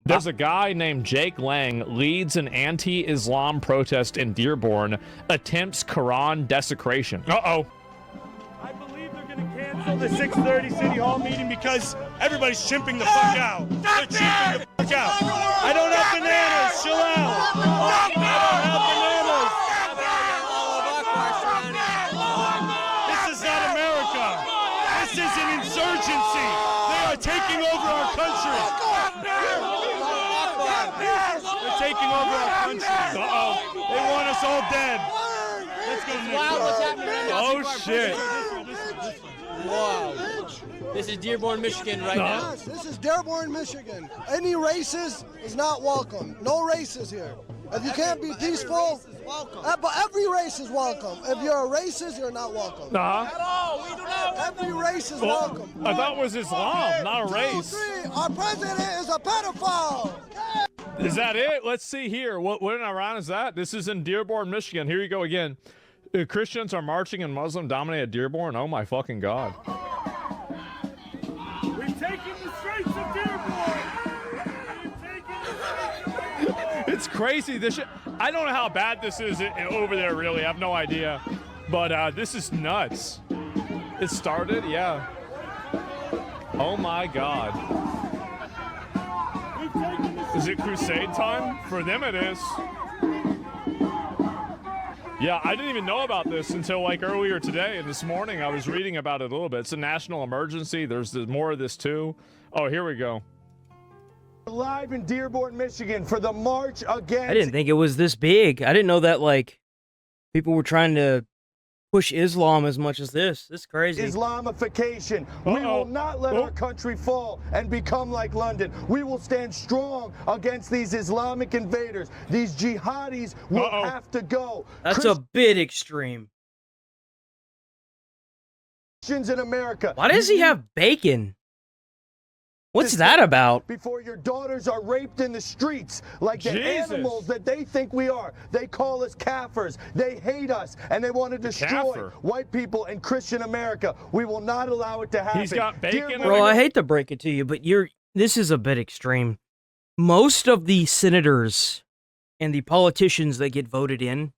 There's a guy named Jake Lang, leads an anti-Islam protest in Dearborn, attempts Quran desecration. Uh-oh. I believe they're going to cancel the 6:30 City Hall meeting because everybody's chimping the fuck out. They're chimping the fuck out. I don't have bananas. Chill out. I don't have bananas. This is not America. This is an insurgency. They are taking over our country. They're taking over our country. Uh-oh. They want us all dead. Let's go next. Wow, what's happening right now? Oh, shit. Wow. This is Dearborn, Michigan right now. Yes, this is Dearborn, Michigan. Any racist is not welcome. No races here. If you can't be peaceful, but every race is welcome. If you're a racist, you're not welcome. Every race is welcome. I thought it was Islam, not a race. 2, 3, our president is a pedophile. Is that it? Let's see here. What in Iran is that? This is in Dearborn, Michigan. Here you go again. Christians are marching in Muslim-dominated Dearborn. Oh my fucking God. We've taken the streets of Dearborn. It's crazy. This shit, I don't know how bad this is over there, really. I have no idea. But this is nuts. It started? Yeah. Oh my God. Is it crusade time? For them it is. Yeah, I didn't even know about this until like earlier today, and this morning I was reading about it a little bit. It's a national emergency. There's more of this too. Oh, here we go. Live in Dearborn, Michigan for the march against... I didn't think it was this big. I didn't know that, like, people were trying to push Islam as much as this. This is crazy. Islamification. We will not let our country fall and become like London. We will stand strong against these Islamic invaders. These jihadis will have to go. That's a bit extreme. Christians in America. Why does he have bacon? What's that about? Before your daughters are raped in the streets like the animals that they think we are. They call us kafirs. They hate us, and they want to destroy white people and Christian America. We will not allow it to happen. He's got bacon. Bro, I hate to break it to you, but this is a bit extreme. Most of the senators and the politicians that get voted in,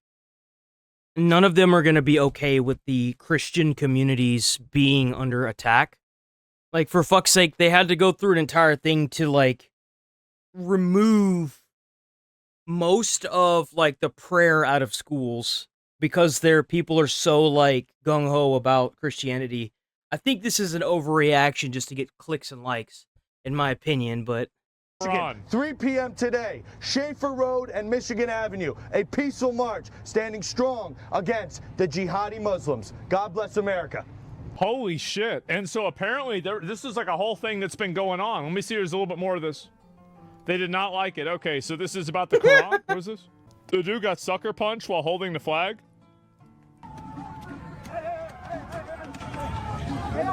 none of them are going to be okay with the Christian communities being under attack. Like, for fuck's sake, they had to go through an entire thing to, like, remove most of, like, the prayer out of schools because their people are so, like, gung-ho about Christianity. I think this is an overreaction just to get clicks and likes, in my opinion, but... 3 p.m. today, Schaefer Road and Michigan Avenue, a peaceful march standing strong against the jihadi Muslims. God bless America. Holy shit. And so apparently this is like a whole thing that's been going on. Let me see, there's a little bit more of this. They did not like it. Okay, so this is about the Quran. What is this? The dude got sucker punched while holding the flag.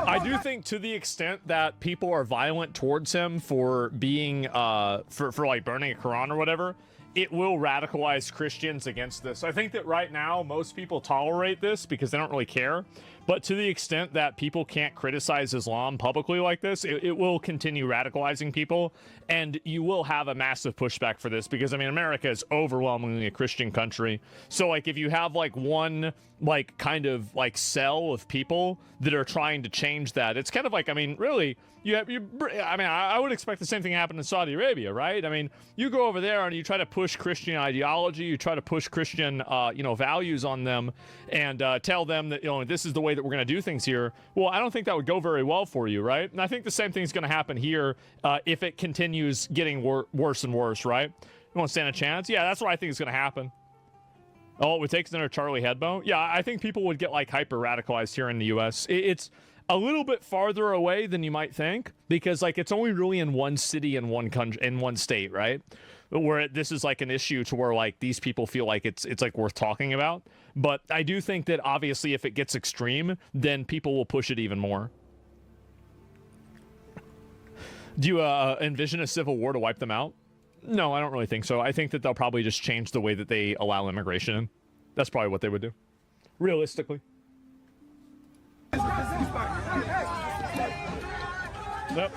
I do think to the extent that people are violent towards him for being, for like burning a Quran or whatever, it will radicalize Christians against this. I think that right now, most people tolerate this because they don't really care. But to the extent that people can't criticize Islam publicly like this, it will continue radicalizing people. And you will have a massive pushback for this because, I mean, America is overwhelmingly a Christian country. So, like, if you have, like, one, like, kind of, like, cell of people that are trying to change that, it's kind of like, I mean, really... I would expect the same thing to happen in Saudi Arabia, right? I mean, you go over there and you try to push Christian ideology, you try to push Christian, values on them, and tell them that, this is the way that we're going to do things here. Well, I don't think that would go very well for you, right? And I think the same thing is going to happen here if it continues getting worse and worse, right? You won't stand a chance? Yeah, that's what I think is going to happen. Oh, it would take another Charlie Hebdo? Yeah, I think people would get, like, hyper-radicalized here in the U.S. It's a little bit farther away than you might think because, like, it's only really in one city and one country, in one state, right? Where this is like an issue to where, like, these people feel like it's like worth talking about. But I do think that obviously if it gets extreme, then people will push it even more. Do you envision a civil war to wipe them out? No, I don't really think so. I think that they'll probably just change the way that they allow immigration in. That's probably what they would do, realistically. Yep.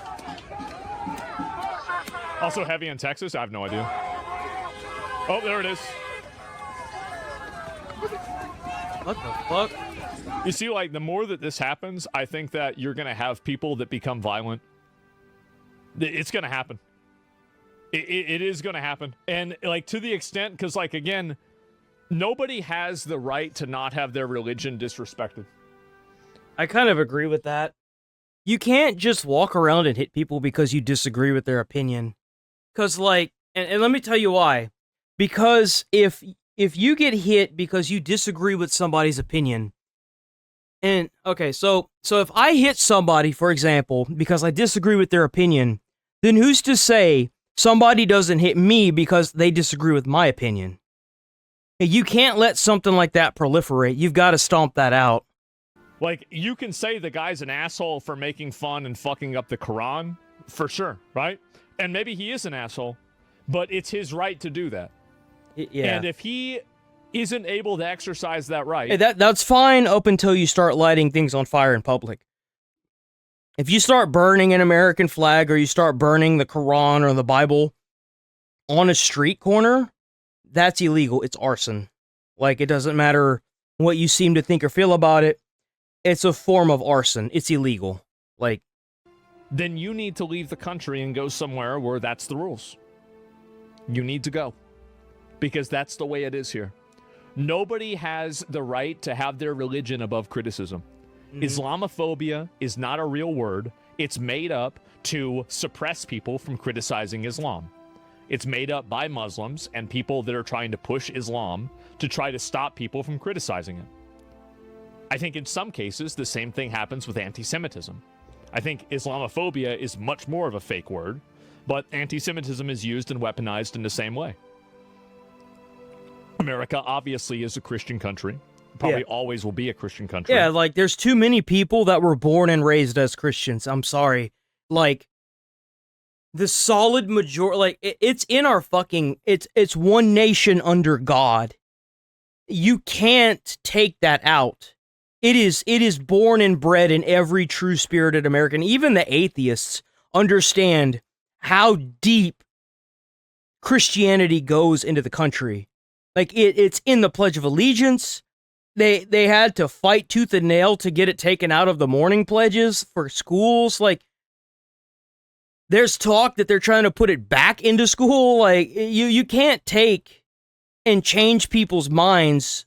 Also heavy in Texas? I have no idea. Oh, there it is. What the fuck? You see, like, the more that this happens, I think that you're going to have people that become violent. It's going to happen. It is going to happen. And, like, to the extent, because, like, again, nobody has the right to not have their religion disrespected. I kind of agree with that. You can't just walk around and hit people because you disagree with their opinion. Because, like, and let me tell you why. Because if you get hit because you disagree with somebody's opinion, and, okay, so if I hit somebody, for example, because I disagree with their opinion, then who's to say somebody doesn't hit me because they disagree with my opinion? You can't let something like that proliferate. You've got to stomp that out. Like, you can say the guy's an asshole for making fun and fucking up the Quran, for sure, right? And maybe he is an asshole, but it's his right to do that. Yeah. And if he isn't able to exercise that right... Hey, that's fine up until you start lighting things on fire in public. If you start burning an American flag or you start burning the Quran or the Bible on a street corner, that's illegal. It's arson. Like, it doesn't matter what you seem to think or feel about it. It's a form of arson. It's illegal. Like, then you need to leave the country and go somewhere where that's the rules. You need to go. Because that's the way it is here. Nobody has the right to have their religion above criticism. Islamophobia is not a real word. It's made up to suppress people from criticizing Islam. It's made up by Muslims and people that are trying to push Islam to try to stop people from criticizing it. I think in some cases, the same thing happens with anti-Semitism. I think Islamophobia is much more of a fake word, but anti-Semitism is used and weaponized in the same way. America obviously is a Christian country. Probably always will be a Christian country. Yeah, like, there's too many people that were born and raised as Christians. I'm sorry. Like, the solid majority, like, it's in our fucking, it's one nation under God. You can't take that out. It is born and bred in every true-spirited American. Even the atheists understand how deep Christianity goes into the country. Like, it's in the Pledge of Allegiance. They had to fight tooth and nail to get it taken out of the morning pledges for schools. Like, there's talk that they're trying to put it back into school. Like, you can't take and change people's minds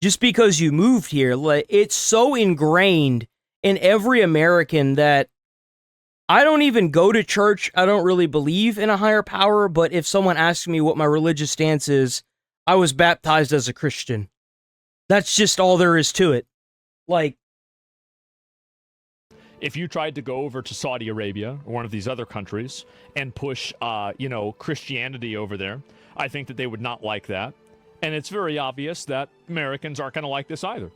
just because you moved here. Like, it's so ingrained in every American that I don't even go to church. I don't really believe in a higher power, but if someone asks me what my religious stance is, I was baptized as a Christian. That's just all there is to it. Like, if you tried to go over to Saudi Arabia or one of these other countries and push, Christianity over there, I think that they would not like that. And it's very obvious that Americans aren't going to like this either.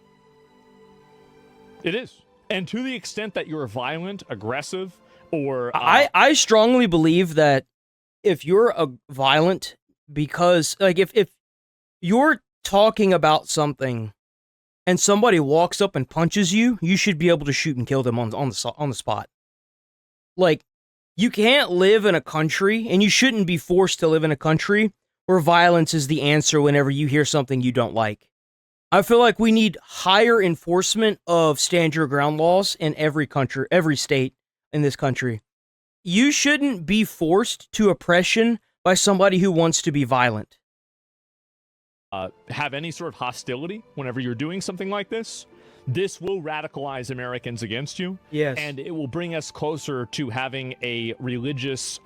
It is. And to the extent that you're violent, aggressive, or... I strongly believe that if you're violent, because, like, if you're talking about something and somebody walks up and punches you, you should be able to shoot and kill them on the spot. Like, you can't live in a country, and you shouldn't be forced to live in a country where violence is the answer whenever you hear something you don't like. I feel like we need higher enforcement of stand your ground laws in every country, every state in this country. You shouldn't be forced to oppression by somebody who wants to be violent. Have any sort of hostility whenever you're doing something like this. This will radicalize Americans against you. Yes. And it will bring us closer to having a religious,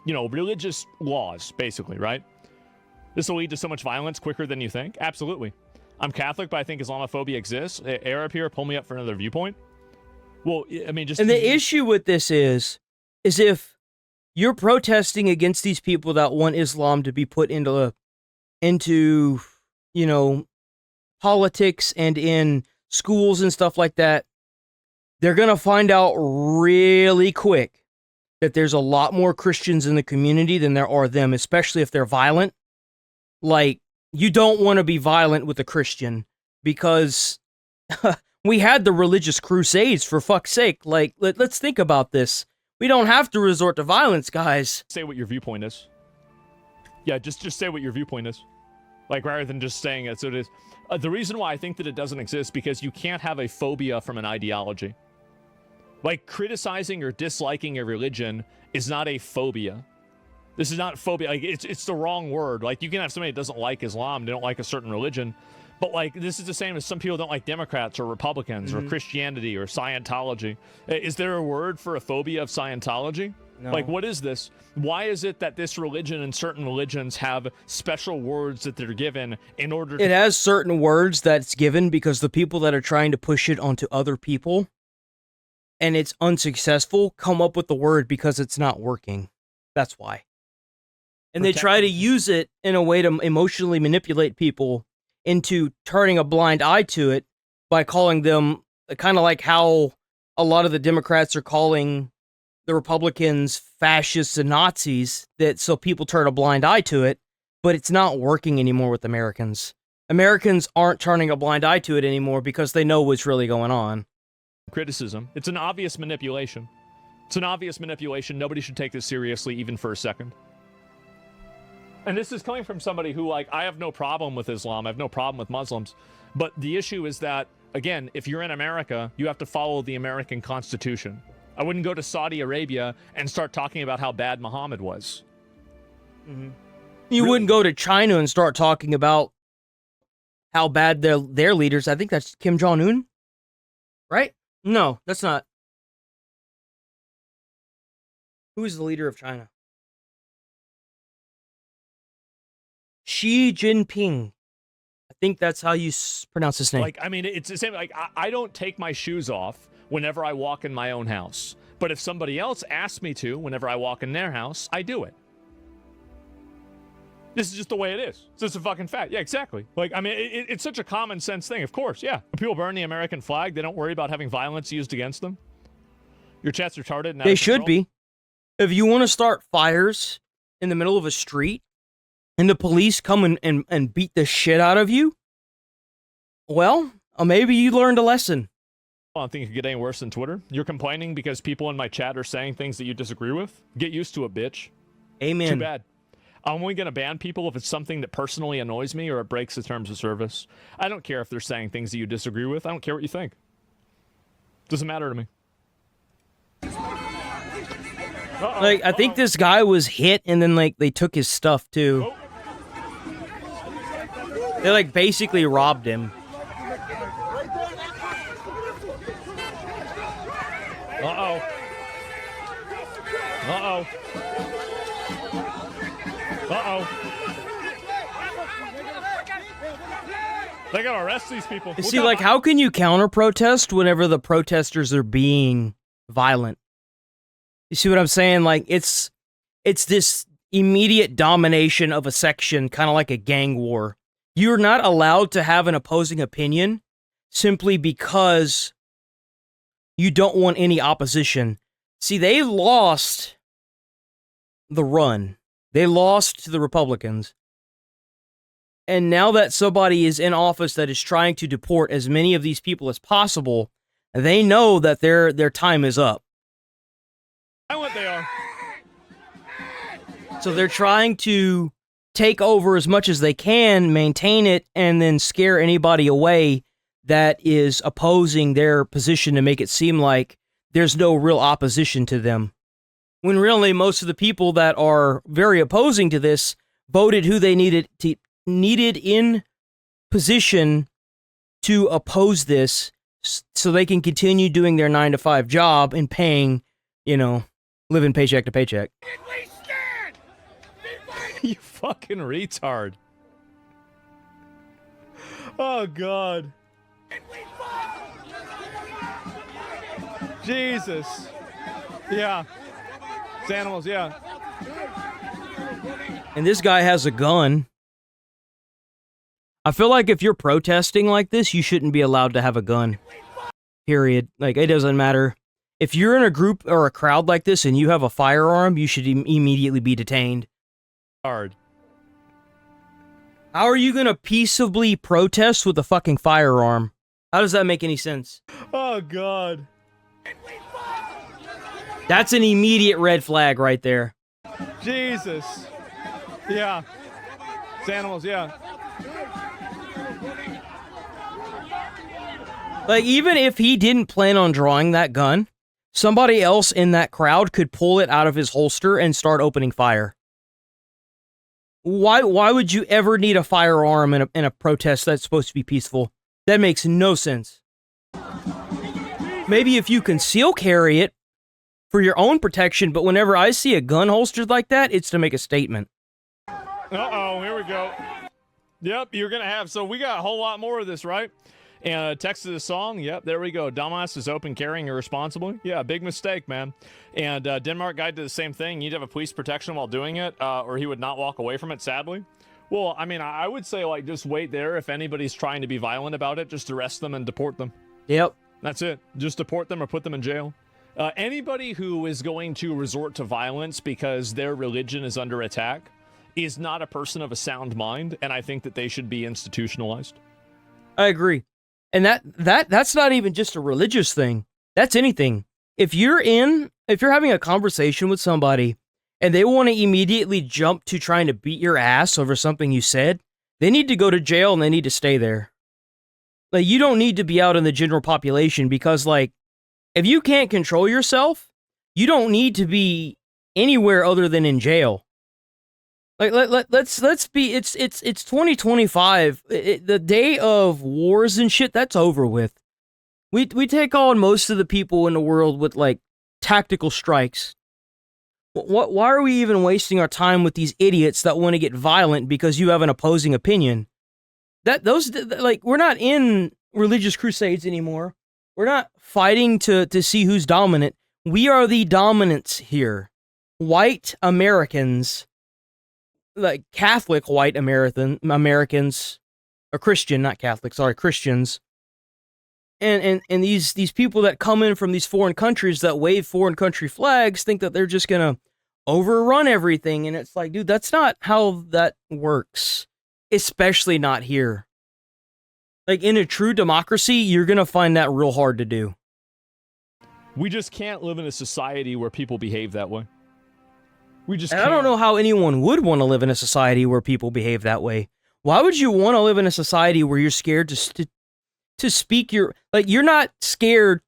religious laws, basically, right? This will lead to so much violence quicker than you think. Absolutely. I'm Catholic, but I think Islamophobia exists. Arab here, pull me up for another viewpoint. Well, I mean, just... And the issue with this is if you're protesting against these people that want Islam to be put into politics and in schools and stuff like that, they're going to find out really quick that there's a lot more Christians in the community than there are them, especially if they're violent. Like, you don't want to be violent with a Christian because we had the religious crusades, for fuck's sake. Like, let's think about this. We don't have to resort to violence, guys. Say what your viewpoint is. Yeah, just say what your viewpoint is. Like, rather than just saying it, so it is. The reason why I think that it doesn't exist, because you can't have a phobia from an ideology. Like, criticizing or disliking a religion is not a phobia. This is not phobia. Like, it's the wrong word. Like, you can have somebody that doesn't like Islam, they don't like a certain religion, but, like, this is the same as some people don't like Democrats or Republicans or Christianity or Scientology. Is there a word for a phobia of Scientology? No. Like, what is this? Why is it that this religion and certain religions have special words that they're given in order to... It has certain words that's given because the people that are trying to push it onto other people, and it's unsuccessful, come up with the word because it's not working. That's why. And they try to use it in a way to emotionally manipulate people into turning a blind eye to it by calling them, kind of like how a lot of the Democrats are calling the Republicans fascists and Nazis, that so people turn a blind eye to it, but it's not working anymore with Americans. Americans aren't turning a blind eye to it anymore because they know what's really going on. Criticism. It's an obvious manipulation. It's an obvious manipulation. Nobody should take this seriously even for a second. And this is coming from somebody who, like, I have no problem with Islam. I have no problem with Muslims. But the issue is that, again, if you're in America, you have to follow the American Constitution. I wouldn't go to Saudi Arabia and start talking about how bad Muhammad was. You wouldn't go to China and start talking about how bad their leaders. I think that's Kim Jong-un, right? No, that's not. Who is the leader of China? Xi Jinping. I think that's how you pronounce his name. Like, I mean, it's the same. Like, I don't take my shoes off whenever I walk in my own house. But if somebody else asks me to, whenever I walk in their house, I do it. This is just the way it is. It's just a fucking fact. Yeah, exactly. Like, I mean, it's such a common sense thing. Of course, yeah. When people burn the American flag, they don't worry about having violence used against them. Your chat's retarded. And they should be. If you want to start fires in the middle of a street and the police come and beat the shit out of you, well, maybe you learned a lesson. I don't think it could get any worse than Twitter. You're complaining because people in my chat are saying things that you disagree with? Get used to it, bitch. Amen. Too bad. I'm only going to ban people if it's something that personally annoys me or it breaks the terms of service. I don't care if they're saying things that you disagree with. I don't care what you think. Doesn't matter to me. Like, I think this guy was hit and then, like, they took his stuff, too. They, like, basically robbed him. Uh-oh. Uh-oh. Uh-oh. They gotta arrest these people. See, like, how can you counter-protest whenever the protesters are being violent? You see what I'm saying? Like, it's this immediate domination of a section, kind of like a gang war. You're not allowed to have an opposing opinion simply because you don't want any opposition. See, they lost the run. They lost to the Republicans. And now that somebody is in office that is trying to deport as many of these people as possible, they know that their time is up. I know what they are. So they're trying to take over as much as they can, maintain it, and then scare anybody away that is opposing their position to make it seem like there's no real opposition to them. When really most of the people that are very opposing to this voted who they needed in position to oppose this so they can continue doing their 9-to-5 job and paying, living paycheck to paycheck. You fucking retard. Oh, God. Jesus. Yeah. It's animals, yeah. And this guy has a gun. I feel like if you're protesting like this, you shouldn't be allowed to have a gun. Period. Like, it doesn't matter. If you're in a group or a crowd like this and you have a firearm, you should immediately be detained. Hard. How are you going to peaceably protest with a fucking firearm? How does that make any sense? Oh, God. That's an immediate red flag right there. Jesus. Yeah. It's animals, yeah. Like, even if he didn't plan on drawing that gun, somebody else in that crowd could pull it out of his holster and start opening fire. Why would you ever need a firearm in a protest that's supposed to be peaceful? That makes no sense. Maybe if you conceal carry it for your own protection, but whenever I see a gun holstered like that, it's to make a statement. Uh-oh, here we go. Yep, you're going to have... So we got a whole lot more of this, right? And text to the song, yep, there we go. Dumbass is open carrying irresponsibly. Yeah, big mistake, man. And Denmark guy did the same thing. You'd have a police protection while doing it, or he would not walk away from it, sadly. Well, I mean, I would say, like, just wait there. If anybody's trying to be violent about it, just arrest them and deport them. Yep. That's it. Just deport them or put them in jail. Anybody who is going to resort to violence because their religion is under attack is not a person of a sound mind, and I think that they should be institutionalized. I agree. And that's not even just a religious thing. That's anything. If you're having a conversation with somebody and they want to immediately jump to trying to beat your ass over something you said, they need to go to jail and they need to stay there. Like, you don't need to be out in the general population because, like, if you can't control yourself, you don't need to be anywhere other than in jail. Like, let's be, it's 2025. The day of wars and shit, that's over with. We take on most of the people in the world with, like, tactical strikes. Why are we even wasting our time with these idiots that want to get violent because you have an opposing opinion? We're not in religious crusades anymore. We're not fighting to see who's dominant. We are the dominants here. White Americans, like Catholic white Americans, or Christian, not Catholic, sorry, Christians. And these people that come in from these foreign countries that wave foreign country flags think that they're just gonna overrun everything. And it's like, dude, that's not how that works. Especially not here. Like, in a true democracy, you're gonna find that real hard to do. We just can't live in a society where people behave that way. We just can't. I don't know how anyone would want to live in a society where people behave that way. Why would you want to live in a society where you're scared to speak your... Like, you're not scared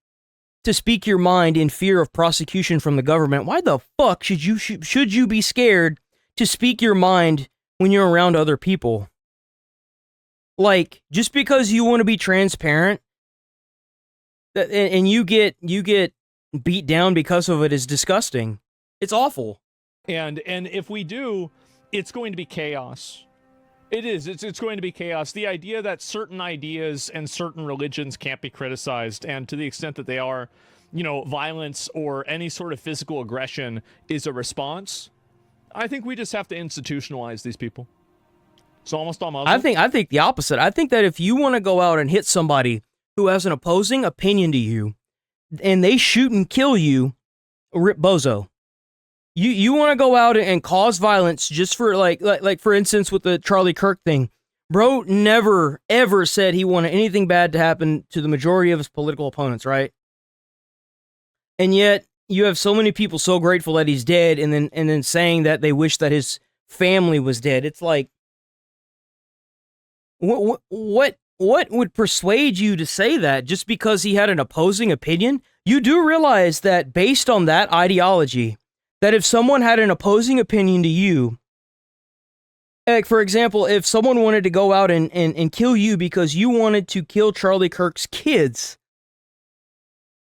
to speak your mind in fear of prosecution from the government. Why the fuck should you be scared to speak your mind when you're around other people? Like, just because you want to be transparent and you get beat down because of it is disgusting. It's awful. And if we do, it's going to be chaos. It is. It's going to be chaos. The idea that certain ideas and certain religions can't be criticized, and to the extent that they are, violence or any sort of physical aggression is a response. I think we just have to institutionalize these people. So almost all Muslims. I think the opposite. I think that if you want to go out and hit somebody who has an opposing opinion to you, and they shoot and kill you, rip bozo. You want to go out and cause violence just for like for instance with the Charlie Kirk thing. Bro never ever said he wanted anything bad to happen to the majority of his political opponents, right? And yet you have so many people so grateful that he's dead, and then saying that they wish that his family was dead. It's like, what would persuade you to say that just because he had an opposing opinion? You do realize that based on that ideology, that if someone had an opposing opinion to you, like for example, if someone wanted to go out and kill you because you wanted to kill Charlie Kirk's kids,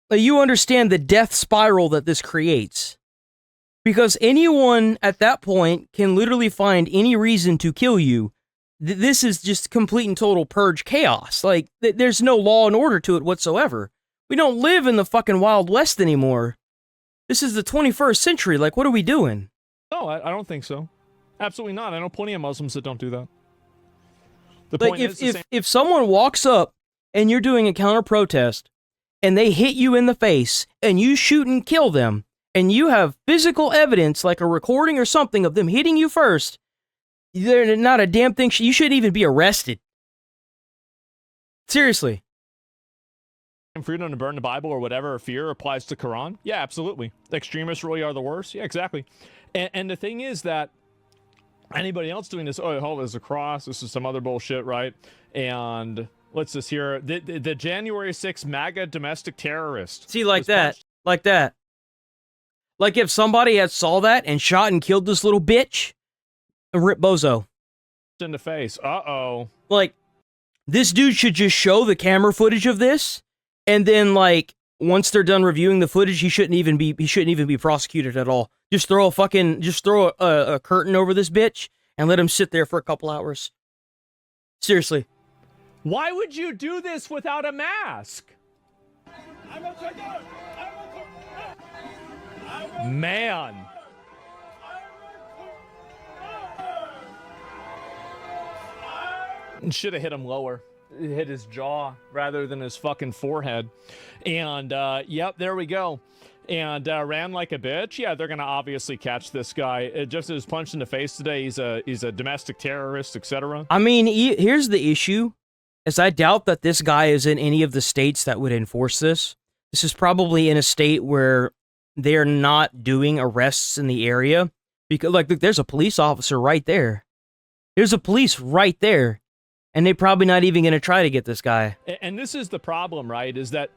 you understand the death spiral that this creates. Because anyone at that point can literally find any reason to kill you. This is just complete and total purge chaos. Like, there's no law and order to it whatsoever. We don't live in the fucking Wild West anymore. This is the 21st century. Like, what are we doing? No, I don't think so. Absolutely not. I know plenty of Muslims that don't do that. The like, point is if someone walks up and you're doing a counter protest and they hit you in the face and you shoot and kill them and you have physical evidence like a recording or something of them hitting you first, they're not a damn thing. You shouldn't even be arrested. Seriously. freedom to burn the Bible or whatever, or fear applies to Quran? Yeah, absolutely. Extremists really are the worst? Yeah, exactly. And the thing is that anybody else doing this, oh, hold, there's a cross, this is some other bullshit, right? And let's just hear, the January 6th MAGA domestic terrorist. See, like that. Like that. Like if somebody had saw that and shot and killed this little bitch, rip bozo. In the face. Uh-oh. Like, this dude should just show the camera footage of this, and then, like, once they're done reviewing the footage, he shouldn't even be prosecuted at all. Just throw a curtain over this bitch and let him sit there for a couple hours. Seriously. Why would you do this without a mask? Man. Should have hit him lower. Hit his jaw rather than his fucking forehead. And, yep, there we go. And ran like a bitch. Yeah, they're gonna obviously catch this guy. Just as punched in the face today, he's a domestic terrorist, etc. I mean, here's the issue, is I doubt that this guy is in any of the states that would enforce this. This is probably in a state where they're not doing arrests in the area. Because, like, look, there's a police officer right there. There's a police right there. And they're probably not even going to try to get this guy. And this is the problem, right? Is that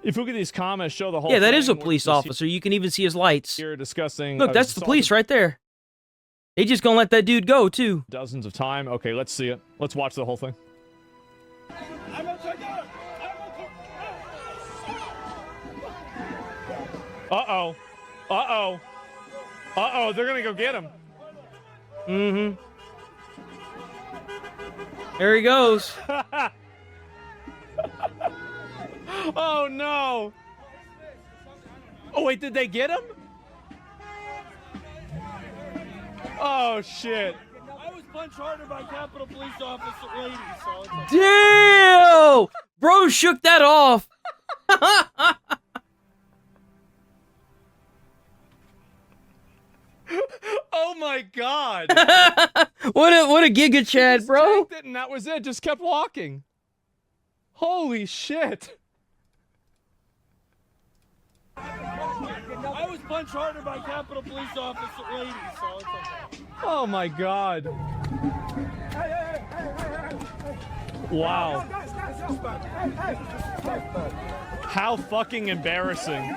if you look at these comments, show the whole Yeah, that thing, is a police officer. You can even see his lights. Here discussing. Look, that's the police right there. They just gonna let that dude go, too. Dozens of time. Okay, let's see it. Let's watch the whole thing. Uh-oh. Uh-oh. Uh-oh, they're gonna go get him. Mm-hmm. There he goes. Oh, no. Oh, wait, did they get him? Oh, shit. I was punched harder by Capitol Police Officer lady, so it's like... Damn! Bro shook that off. Oh my God! what a Giga Chad, bro! It and that was it. Just kept walking. Holy shit! I was punched harder by Capitol Police Officer lady, so it's like... Oh my God! Wow! How fucking embarrassing!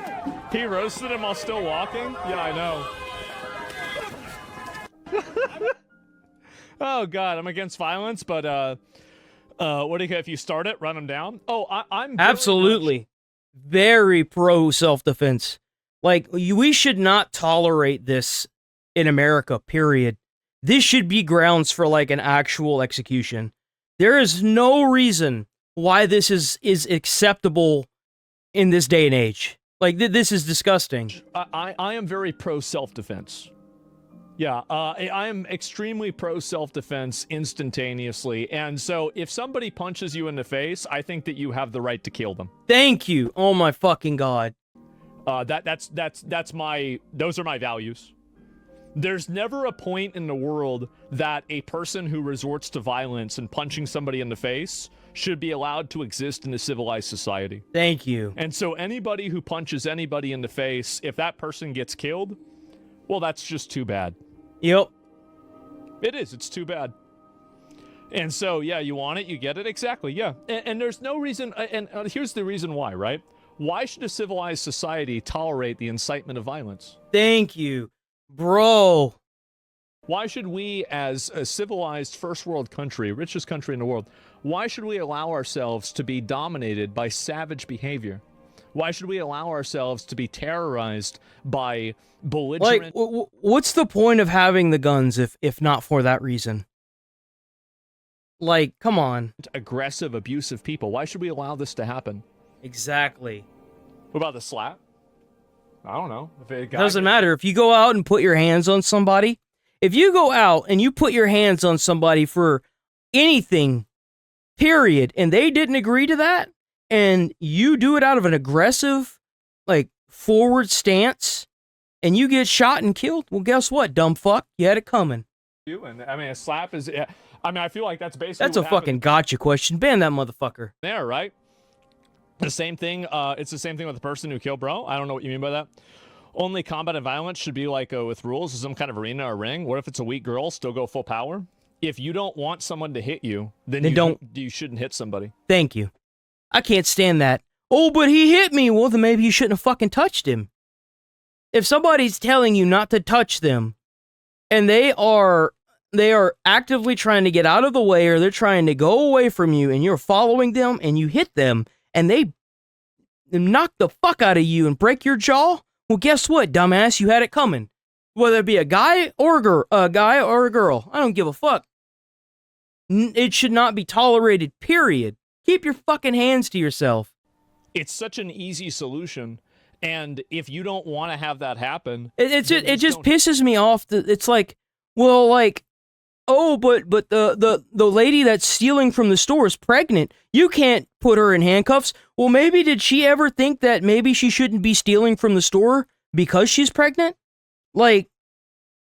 He roasted him while still walking. Yeah, I know. Oh God, I'm against violence, but what do you if you start it, run them down? Oh, I'm absolutely very pro self-defense. Like, we should not tolerate this in America, period. This should be grounds for like an actual execution. There is no reason why this is acceptable in this day and age. Like, this is disgusting. I am very pro self-defense. Yeah, I am extremely pro self-defense instantaneously, and so if somebody punches you in the face, I think that you have the right to kill them. Thank you. Oh my fucking God. Those are my values. There's never a point in the world that a person who resorts to violence and punching somebody in the face should be allowed to exist in a civilized society. Thank you. And so anybody who punches anybody in the face, if that person gets killed, well, that's just too bad. Yep. It is. It's too bad. And so, yeah, you want it, you get it. Exactly, yeah. And there's no reason, and here's the reason why, right? Why should a civilized society tolerate the incitement of violence? Thank you, bro. Why should we, as a civilized first world country, richest country in the world, why should we allow ourselves to be dominated by savage behavior? Why should we allow ourselves to be terrorized by belligerent... Like, what's the point of having the guns if not for that reason? Like, come on. Aggressive, abusive people. Why should we allow this to happen? Exactly. What about the slap? I don't know. It doesn't matter. If you go out and put your hands on somebody, if you go out and you put your hands on somebody for anything, period, and they didn't agree to that, and you do it out of an aggressive, like, forward stance, and you get shot and killed, well, guess what, dumb fuck? You had it coming. And I mean, a slap is... I mean, I feel like that's basically That's a fucking gotcha question. Ban that mother fucker. There, right? The same thing. It's the same thing with the person who killed bro. I don't know what you mean by that. Only combat and violence should be like with rules, some kind of arena or ring. What if it's a weak girl? Still go full power. If you don't want someone to hit you, then you shouldn't hit somebody. Thank you. I can't stand that. Oh, but he hit me. Well, then maybe you shouldn't have fucking touched him. If somebody's telling you not to touch them, and they are actively trying to get out of the way, or they're trying to go away from you, and you're following them, and you hit them, and they knock the fuck out of you and break your jaw, well, guess what, dumbass? You had it coming. Whether it be a guy or a girl, I don't give a fuck. It should not be tolerated, period. Keep your fucking hands to yourself. It's such an easy solution, and if you don't want to have that happen... It just pisses me off. It's like, well, like, oh, but the lady that's stealing from the store is pregnant. You can't put her in handcuffs. Well, maybe did she ever think that maybe she shouldn't be stealing from the store because she's pregnant? Like,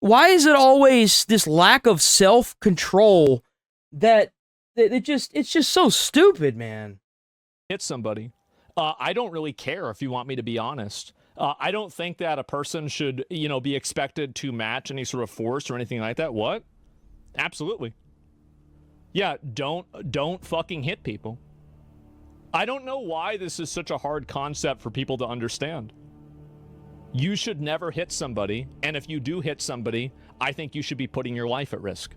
why is it always this lack of self-control that it's just so stupid, man? Hit somebody. I don't really care, if you want me to be honest. I don't think that a person should, be expected to match any sort of force or anything like that. What? Absolutely. Yeah, don't fucking hit people. I don't know why this is such a hard concept for people to understand. You should never hit somebody, and if you do hit somebody, I think you should be putting your life at risk.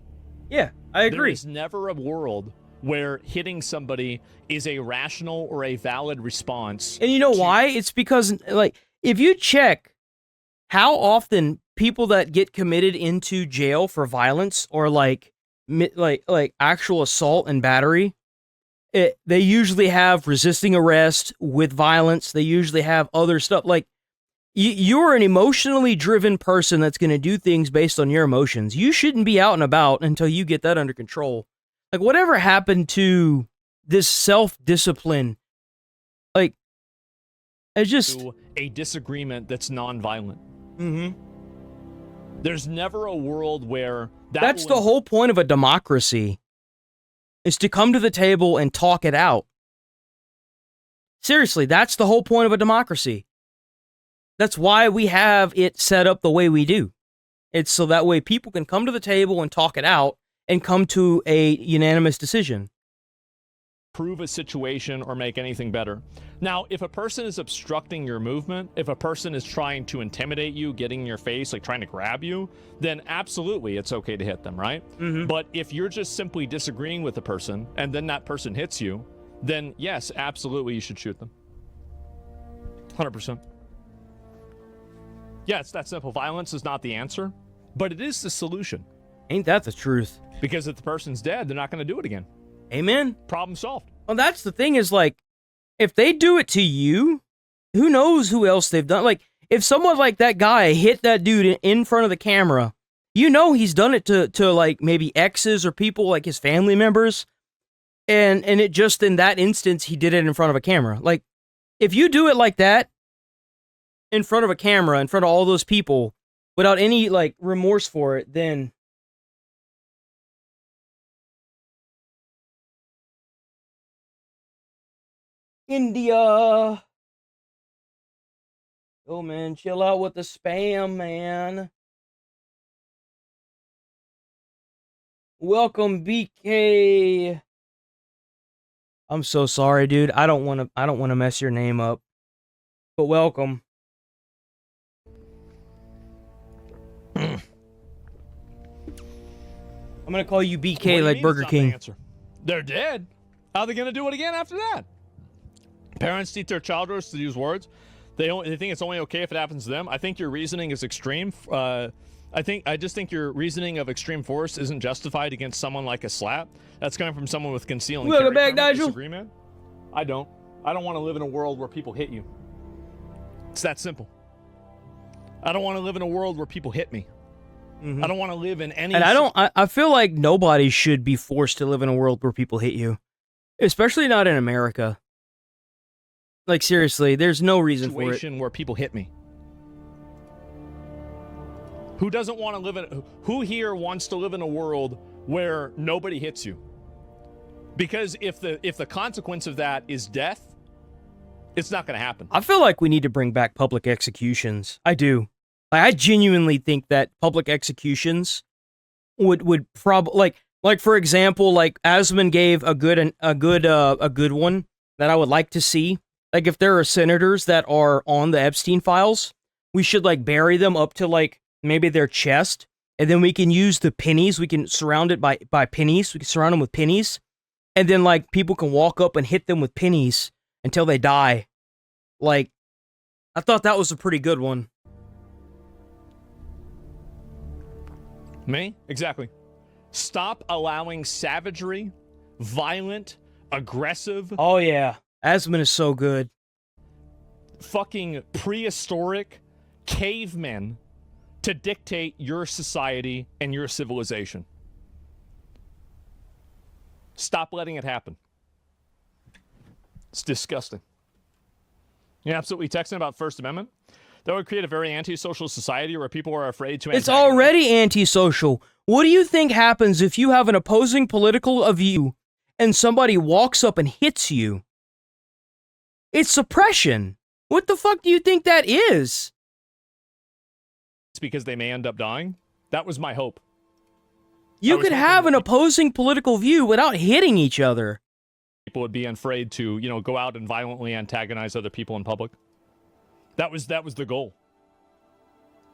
Yeah, I agree. There is never a world where hitting somebody is a rational or a valid response. And you know why? It's because, like, if you check how often people that get committed into jail for violence or like actual assault and battery, they usually have resisting arrest with violence. They usually have other stuff. Like, you're an emotionally driven person that's going to do things based on your emotions. You shouldn't be out and about until you get that under control. Like, whatever happened to this self-discipline? Like, it's just... a disagreement that's non-violent. Mm-hmm. There's never a world where... That's the whole point of a democracy, is to come to the table and talk it out. Seriously, that's the whole point of a democracy. That's why we have it set up the way we do. It's so that way people can come to the table and talk it out and come to a unanimous decision. Prove a situation or make anything better. Now, if a person is obstructing your movement, if a person is trying to intimidate you, getting in your face, like trying to grab you, then absolutely it's okay to hit them, right? Mm-hmm. But if you're just simply disagreeing with the person and then that person hits you, then yes, absolutely you should shoot them. 100%. Yeah, it's that simple. Violence is not the answer, but it is the solution. Ain't that the truth? Because if the person's dead, they're not going to do it again. Amen. Problem solved. Well, that's the thing, is like, if they do it to you, who knows who else they've done? Like, if someone like that guy hit that dude in front of the camera, you know he's done it to like maybe exes or people like his family members, and it just in that instance he did it in front of a camera. Like, if you do it like that in front of a camera, in front of all those people, without any like remorse for it, then India. Oh, man, chill out with the spam, man. Welcome, BK. I'm so sorry, dude. I don't want to mess your name up. But welcome. I'm going to call you BK like Burger King. They're dead. How are they going to do it again after that? Parents teach their children to use words. They think it's only okay if it happens to them. I think your reasoning is extreme. I just think your reasoning of extreme force isn't justified against someone like a slap. That's coming from someone with concealing. Welcome back, Nigel. Disagreement. I don't want to live in a world where people hit you. It's that simple. I don't want to live in a world where people hit me. Mm-hmm. I don't want to live in any... And I feel like nobody should be forced to live in a world where people hit you. Especially not in America. Like, seriously, there's no reason for it. Situation where people hit me. Who doesn't want to live in... Who here wants to live in a world where nobody hits you? Because if the consequence of that is death, It's not going to happen. I feel like we need to bring back public executions. I do. Like, I genuinely think that public executions would probably like for example, like Asmon gave a good one that I would like to see. Like, if there are senators that are on the Epstein files, we should like bury them up to like maybe their chest, and then we can use the pennies. We can surround it by pennies. We can surround them with pennies, and then like people can walk up and hit them with pennies until they die. Like, I thought that was a pretty good one. Me? Exactly. Stop allowing savagery, violent, aggressive. Oh yeah, Asmon is so good. Fucking prehistoric cavemen to dictate your society and your civilization. Stop letting it happen. It's disgusting. You're absolutely texting about First Amendment? That would create a very antisocial society where people are afraid to... It's already antisocial. What do you think happens if you have an opposing political view and somebody walks up and hits you? It's suppression. What the fuck do you think that is? It's because they may end up dying. That was my hope. You could have an opposing political view without hitting each other. People would be afraid to, you know, go out and violently antagonize other people in public. That was the goal.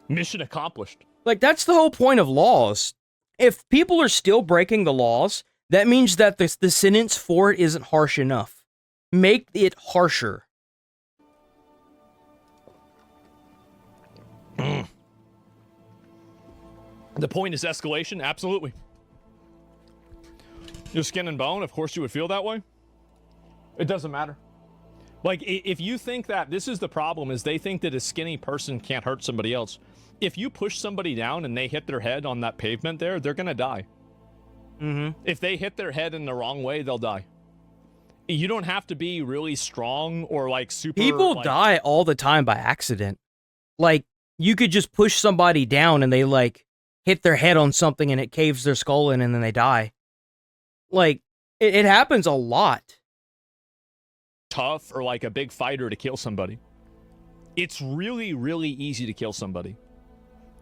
Mission accomplished. Like, that's the whole point of laws. If people are still breaking the laws, that means that the sentence for it isn't harsh enough. Make it harsher. The point is escalation? Absolutely. Your skin and bone, of course you would feel that way. It doesn't matter. Like, if you think that this is the problem, is they think that a skinny person can't hurt somebody else. If you push somebody down and they hit their head on that pavement there, they're gonna die. Mm-hmm. If they hit their head in the wrong way, they'll die. You don't have to be really strong or like super... People like, die all the time by accident. Like, you could just push somebody down and they like hit their head on something and it caves their skull in and then they die. Like, it happens a lot. Tough or like a big fighter to kill somebody. It's really, really easy to kill somebody.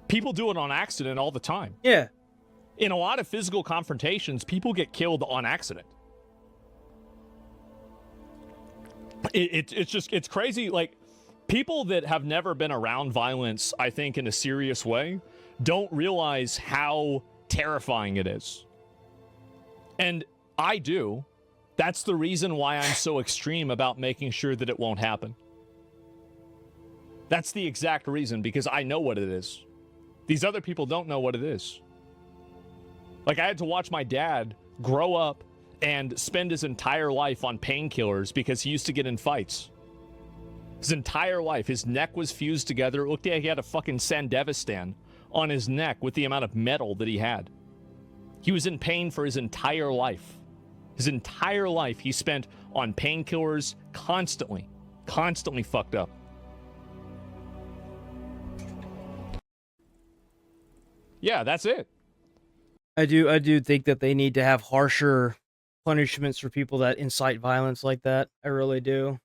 People do it on accident all the time. Yeah. In a lot of physical confrontations, people get killed on accident. It's crazy. Like, people that have never been around violence, I think, in a serious way, don't realize how terrifying it is. And I do. That's the reason why I'm so extreme about making sure that it won't happen. That's the exact reason, because I know what it is. These other people don't know what it is. Like, I had to watch my dad grow up and spend his entire life on painkillers because he used to get in fights. His entire life, his neck was fused together. It looked like he had a fucking Sandevistan on his neck with the amount of metal that he had. He was in pain for his entire life. His entire life he spent on painkillers, constantly fucked up. Yeah, that's it. I do think that they need to have harsher punishments for people that incite violence like that. I really do.